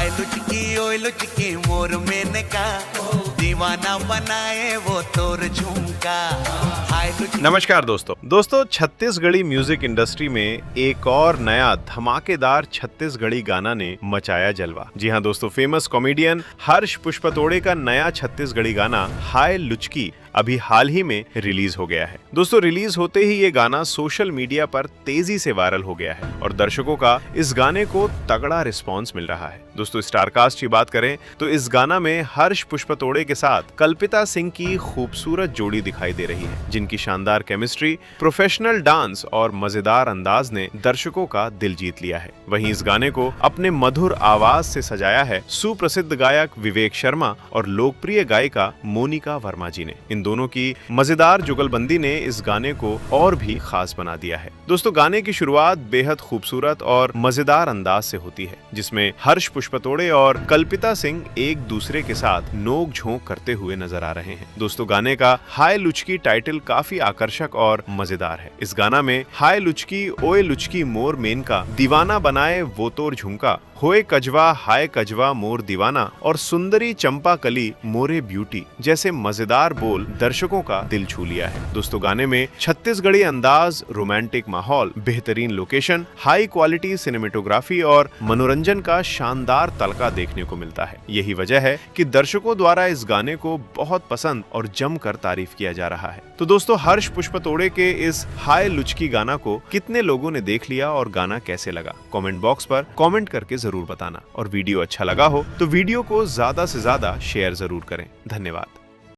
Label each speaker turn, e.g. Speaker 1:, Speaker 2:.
Speaker 1: हाय लुचकी ओए लुचकी मोर मेनका, दीवाना बनाए वो तोर झुमका। हाय लुचकी।
Speaker 2: नमस्कार दोस्तों छत्तीसगढ़ी म्यूजिक इंडस्ट्री में एक और नया धमाकेदार छत्तीसगढ़ी गाना ने मचाया जलवा। जी हाँ दोस्तों, फेमस कॉमेडियन हर्ष पुष्पतोड़े का नया छत्तीसगढ़ी गाना हाय लुचकी अभी हाल ही में रिलीज हो गया है। दोस्तों रिलीज होते ही ये गाना सोशल मीडिया पर तेजी से वायरल हो गया है और दर्शकों का इस गाने को तगड़ा रिस्पांस मिल रहा है। दोस्तों स्टारकास्ट की बात करें तो इस गाना में हर्ष पुष्पतोड़े के साथ कल्पिता सिंह की खूबसूरत जोड़ी दिखाई दे रही है, जिनकी शानदार केमिस्ट्री, प्रोफेशनल डांस और मजेदार अंदाज ने दर्शकों का दिल जीत लिया है। वहीं इस गाने को अपने मधुर आवाज से सजाया है सुप्रसिद्ध गायक विवेक शर्मा और लोकप्रिय गायिका मोनिका वर्मा जी ने। इन दोनों की मजेदार जुगलबंदी ने इस गाने को और भी खास बना दिया है। दोस्तों गाने की शुरुआत बेहद खूबसूरत और मजेदार अंदाज से होती है, जिसमें हर्ष पुष्पतोड़े और कल्पिता सिंह एक दूसरे के साथ नोक झोंक करते हुए नजर आ रहे हैं। दोस्तों गाने का हाय लुचकी टाइटल काफी आकर्षक और मजेदार है। इस गाना में हाय लुचकी ओए लुचकी मोर मेनका, दीवाना बनाए वो तोर झुमका, होए कजवा हाय कजवा मोर दीवाना और सुंदरी चंपा कली मोरे ब्यूटी जैसे मजेदार बोल दर्शकों का दिल छू लिया है। दोस्तों गाने में छत्तीसगढ़ी अंदाज, रोमांटिक माहौल, बेहतरीन लोकेशन, हाई क्वालिटी सिनेमेटोग्राफी और मनोरंजन का शानदार तड़का देखने को मिलता है। यही वजह है कि दर्शकों द्वारा इस गाने को बहुत पसंद और जमकर तारीफ किया जा रहा है। तो दोस्तों हर्ष पुष्पतोड़े के इस हाय लुचकी गाना को कितने लोगों ने देख लिया और गाना कैसे लगा, कमेंट बॉक्स पर कमेंट करके जरूर बताना। और वीडियो अच्छा लगा हो तो वीडियो को ज्यादा से ज्यादा शेयर जरूर करें। धन्यवाद।